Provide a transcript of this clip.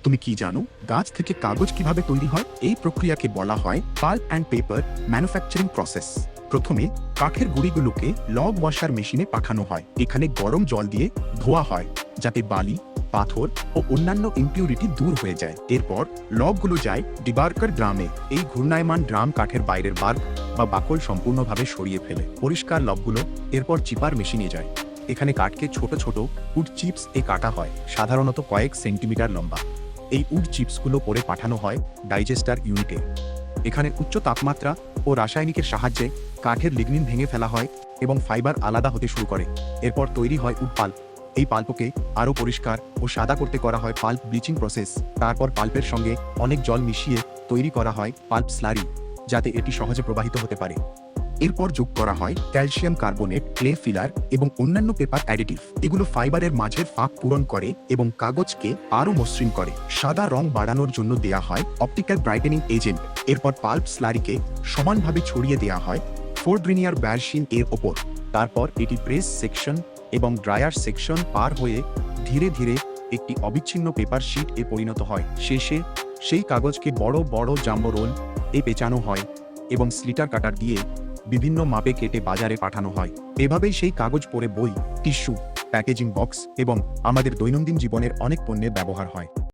তুমি কি জানো গাছ থেকে কাগজ কিভাবে তৈরি হয়? এই প্রক্রিয়াকে বলা হয় pulp and paper manufacturing process. প্রথমে কাঠের গুঁড়িগুলোকে লগ ওয়াশার মেশিনে পাঠানো হয়। এখানে গরম জল দিয়ে ধোয়া হয় যাতে বালি, পাথর ও অন্যান্য ইমপিউরিটি দূর হয়ে যায়। এরপর লগগুলো যায় ডিবার্কার ড্রামে। এই ঘূর্ণায়মান ড্রাম কাঠের বাইরের বার্ক বা বাকল সম্পূর্ণভাবে সরিয়ে ফেলে। পরিষ্কার লগগুলো এরপর চিপার মেশিনে যায়। এখানে কাঠকে ছোট ছোট উড চিপস কাটা হয়, সাধারণত কয়েক সেন্টিমিটার লম্বা। এই উড চিপসগুলো পরে পাঠানো হয় ডাইজেস্টার ইউনিটে। এখানে উচ্চ তাপমাত্রা ও রাসায়নিকের সাহায্যে কাঠের লিগনিন ভেঙে ফেলা হয় এবং ফাইবার আলাদা হতে শুরু করে। এরপর তৈরি হয় উড পাল্প। এই পাল্পকে আরও পরিষ্কার ও সাদা করতে করা হয় পাল্প ব্লিচিং প্রসেস। তারপর পাল্পের সঙ্গে অনেক জল মিশিয়ে তৈরি করা হয় পাল্প স্লারি, যাতে এটি সহজে প্রবাহিত হতে পারে। এরপর যোগ করা হয় ক্যালসিয়াম কার্বনেট, ক্লে ফিলার এবং অন্যান্য পেপার অ্যাডিটিভ। এগুলো ফাইবারের মাঝের ফাঁক পূরণ করে এবং কাগজকে আরও মসৃণ করে। সাদা রং বাড়ানোর জন্য দেয়া হয় অপটিক্যাল ব্রাইটেনিং এজেন্ট। এরপর পাল্প স্লারিকে সমানভাবে ছড়িয়ে দেওয়া হয় ফোর্ড্রিনিয়ার ব্যারশিন এর ওপর। তারপর এটি প্রেস সেকশন এবং ড্রায়ার সেকশন পার হয়ে ধীরে ধীরে একটি অবিচ্ছিন্ন পেপার শিট পরিণত হয়। শেষে সেই কাগজকে বড় বড় জাম্বো রোল পেঁচানো হয় এবং স্লিটার কাটার দিয়ে বিভিন্ন মাপে কেটে বাজারে পাঠানো হয়। এভাবেই সেই কাগজ পরে বই, টিস্যু, প্যাকেজিং বক্স এবং আমাদের দৈনন্দিন জীবনের অনেক পণ্যের ব্যবহার হয়।